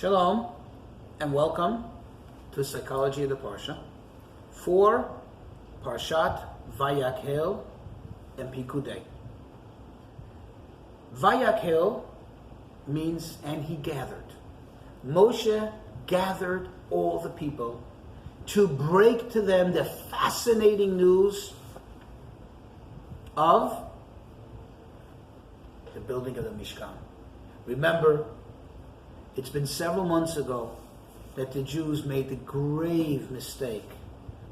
Shalom, and welcome to Psychology of the Parsha for Parshat Vayakhel-Pekudei. Vayakhel means, and he gathered. Moshe gathered all the people to break to them the fascinating news of the building of the Mishkan. Remember, it's been several months ago that the Jews made the grave mistake,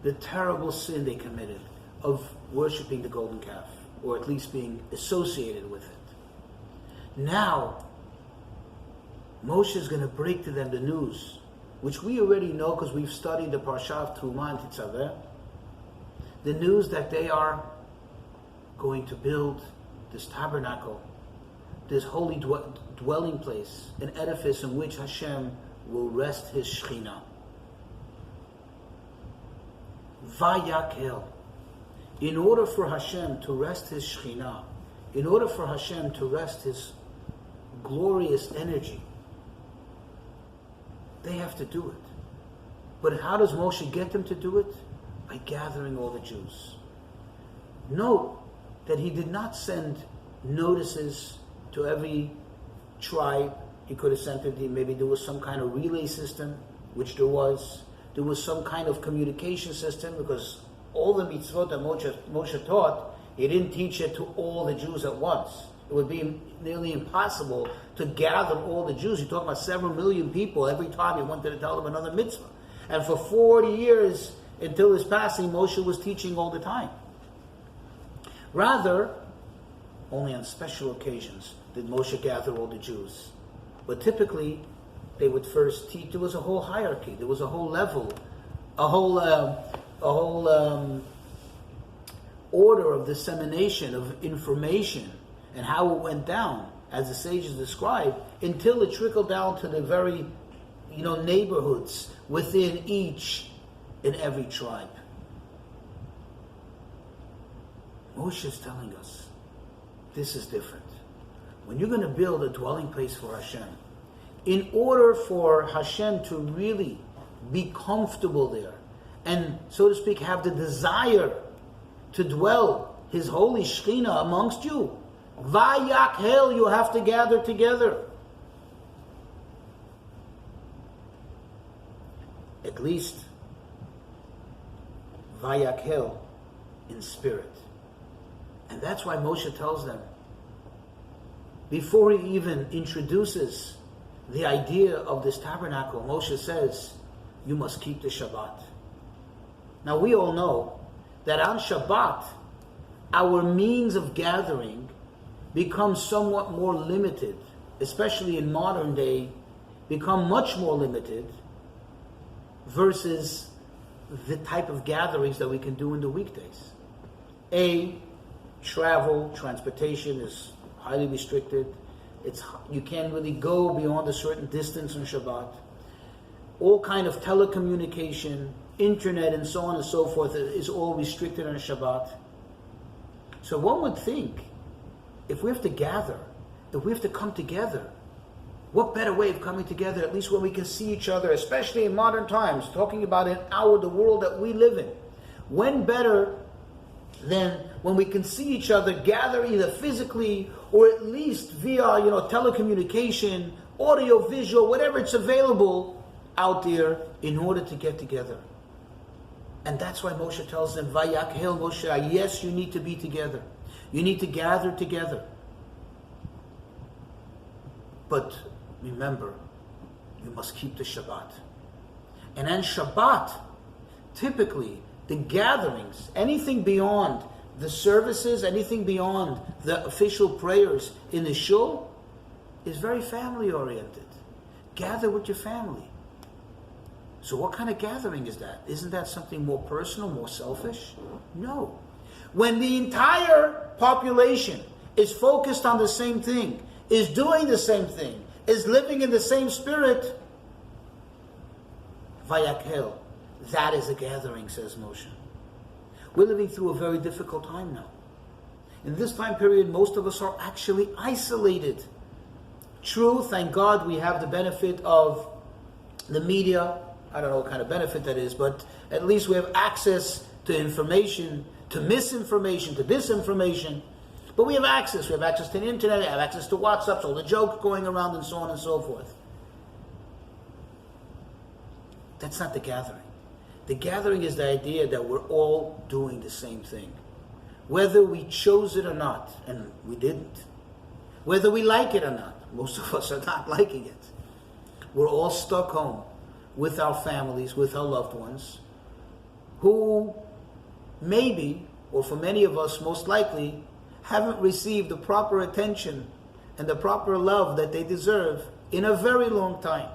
the terrible sin they committed of worshiping the golden calf, or at least being associated with it. Now, Moshe is going to break to them the news, which we already know because we've studied the Parsha of Truma and Tetzaveh, the news that they are going to build this tabernacle, this holy dwelling place, an edifice in which Hashem will rest His Shekhinah. Vayakhel. In order for Hashem to rest His Shekhinah, in order for Hashem to rest His glorious energy, they have to do it. But how does Moshe get them to do it? By gathering all the Jews. Note that he did not send notices to every tribe. He could have sent it, maybe there was some kind of relay system, which there was. There was some kind of communication system, because all the mitzvot that Moshe taught, he didn't teach it to all the Jews at once. It would be nearly impossible to gather all the Jews. You're talking about several million people every time he wanted to tell them another mitzvah. And for 40 years, until his passing, Moshe was teaching all the time. Rather, only on special occasions did Moshe gather all the Jews. But typically, they would first teach. There was a whole hierarchy. There was a whole level, a whole order of dissemination of information and how it went down, as the sages described, until it trickled down to the very, neighborhoods within each and every tribe. Moshe is telling us, this is different. When you're going to build a dwelling place for Hashem, in order for Hashem to really be comfortable there, and, so to speak, have the desire to dwell His holy Shekhinah amongst you, Vayakhel, you have to gather together. At least, Vayakhel in spirit. And that's why Moshe tells them, before he even introduces the idea of this tabernacle, Moshe says, you must keep the Shabbat. Now we all know that on Shabbat, our means of gathering becomes somewhat more limited, especially in modern day, become much more limited versus the type of gatherings that we can do in the weekdays. Transportation is highly restricted. You can't really go beyond a certain distance on Shabbat. All kind of telecommunication, internet, and so on and so forth is all restricted on Shabbat. So one would think, if we have to gather, if we have to come together, what better way of coming together, at least when we can see each other, especially in modern times, talking about the world that we live in. When better than when we can see each other, gather either physically or at least via, telecommunication, audio, visual, whatever it's available out there in order to get together. And that's why Moshe tells them, Vayakhel Moshe, yes, you need to be together. You need to gather together. But remember, you must keep the Shabbat. And on Shabbat, typically, the gatherings, anything beyond the services, anything beyond the official prayers in the shul, is very family-oriented. Gather with your family. So what kind of gathering is that? Isn't that something more personal, more selfish? No. When the entire population is focused on the same thing, is doing the same thing, is living in the same spirit, Vayakhel, that is a gathering, says Moshe. We're living through a very difficult time now. In this time period, most of us are actually isolated. True, thank God we have the benefit of the media. I don't know what kind of benefit that is, but at least we have access to information, to misinformation, to disinformation. But we have access. We have access to the internet, we have access to WhatsApp, all the jokes going around and so on and so forth. That's not the gathering. The gathering is the idea that we're all doing the same thing. Whether we chose it or not, and we didn't. Whether we like it or not, most of us are not liking it. We're all stuck home with our families, with our loved ones, who maybe, or for many of us most likely, haven't received the proper attention and the proper love that they deserve in a very long time.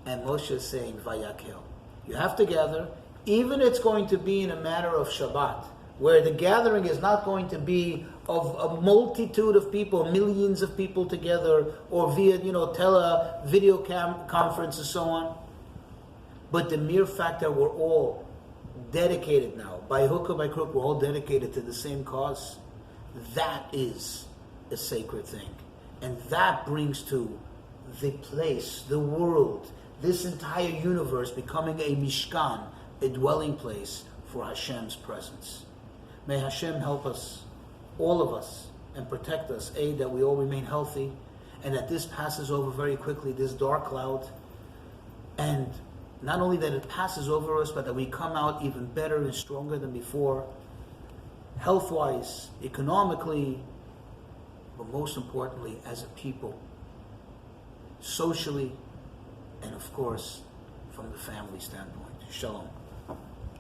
And Moshe is saying, Vayakhel. You have to gather, even it's going to be in a matter of Shabbat, where the gathering is not going to be of a multitude of people, millions of people together, or via, video conference and so on. But the mere fact that we're all dedicated now, by hook or by crook, we're all dedicated to the same cause, that is a sacred thing. And that brings to the place, the world, this entire universe becoming a mishkan, a dwelling place for Hashem's presence. May Hashem help us, all of us, and protect us. That we all remain healthy, and that this passes over very quickly, this dark cloud. And not only that it passes over us, but that we come out even better and stronger than before, health-wise, economically, but most importantly, as a people, socially, and of course, from the family standpoint. Shalom.